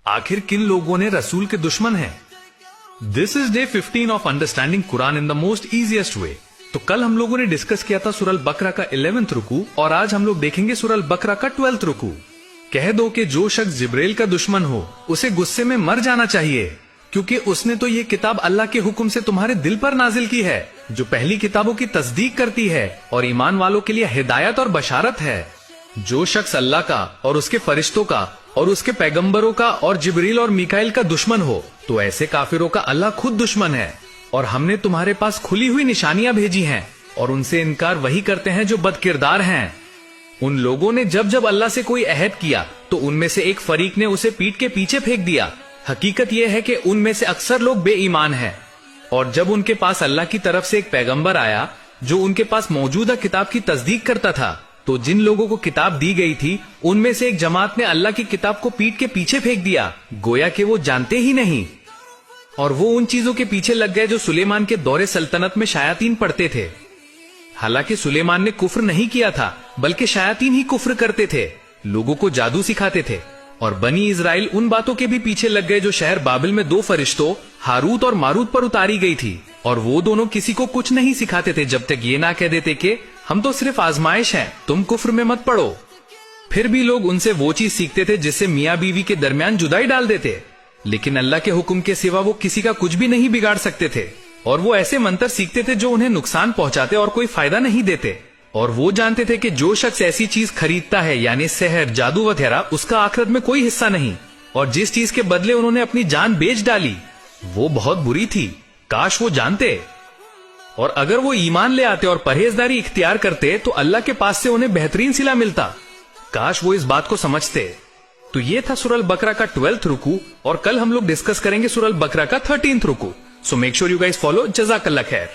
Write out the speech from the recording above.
आखिर किन लोगों ने रसूल के दुश्मन हैं? This is day 15 of understanding Quran in the most easiest way. तो कल हम लोगों ने डिस्कस किया था सूरह बकरा का 11th रुकू और आज हम लोग देखेंगे सूरह बकरा का 12th रुकू। कह दो कि जो शख्स जिब्रील का दुश्मन हो उसे गुस्से में मर जाना चाहिए, क्योंकि उसने तो ये किताब अल्लाह के हुक्म से तुम्हारे दिल पर नाजिल की है, जो पहली किताबों की तस्दीक करती है और ईमान वालों के लिए हिदायत और बशारत है। जो शख्स अल्लाह का और उसके फरिश्तों का और उसके पैगंबरों का और जिब्रील और मिकाइल का दुश्मन हो, तो ऐसे काफिरों का अल्लाह खुद दुश्मन है। और हमने तुम्हारे पास खुली हुई निशानियां भेजी हैं और उनसे इनकार वही करते हैं जो बदकिरदार हैं। उन लोगों ने जब जब अल्लाह से कोई अहद किया तो उनमें से एक फरीक ने उसे पीठ के पीछे फेंक दिया। हकीकत यह है कि उनमें से अक्सर लोग बेईमान हैं। और जब उनके पास अल्लाह की तरफ से एक पैगंबर आया जो उनके पास मौजूदा किताब की तस्दीक करता था, तो जिन लोगों को किताब दी गई थी उनमें से एक जमात ने अल्लाह की किताब को पीठ के पीछे फेंक दिया, गोया कि वो जानते ही नहीं। और वो उन चीजों के पीछे लग गए जो सुलेमान के दौरे सल्तनत में शायातीन पढ़ते थे। हालांकि सुलेमान ने कुफ्र नहीं किया था, बल्कि शायातीन ही कुफ्र करते थे, लोगों को जादू सिखाते थे। और बनी इजराइल उन बातों के भी पीछे लग गए जो शहर बाबिल में दो फरिश्तों हारूत और मारूत पर उतारी गई थी, और वो दोनों किसी को कुछ नहीं सिखाते थे जब तक ये ना कह देते कि हम तो सिर्फ आजमाइश हैं, तुम कुफ्र में मत पड़ो। फिर भी लोग उनसे वो चीज सीखते थे जिससे मियाँ बीवी के दरमियान जुदाई डाल देते, लेकिन अल्लाह के हुक्म के सिवा वो किसी का कुछ भी नहीं बिगाड़ सकते थे। और वो ऐसे मंत्र सीखते थे जो उन्हें नुकसान पहुंचाते और कोई फायदा नहीं देते। और वो जानते थे कि जो शख्स ऐसी चीज खरीदता है यानी सहर, जादू वगैरह, उसका आखिरत में कोई हिस्सा नहीं। और जिस चीज के बदले उन्होंने अपनी जान बेच डाली वो बहुत बुरी थी, काश वो जानते। और अगर वो ईमान ले आते और परहेजदारी इख्तियार करते तो अल्लाह के पास से उन्हें बेहतरीन सिला मिलता, काश वो इस बात को समझते। तो ये था सूरह बकरा का 12th रुकू और कल हम लोग डिस्कस करेंगे सूरह बकरा का 13th रुकू। So make sure you guys follow. जज़ाकल्लाह खैर।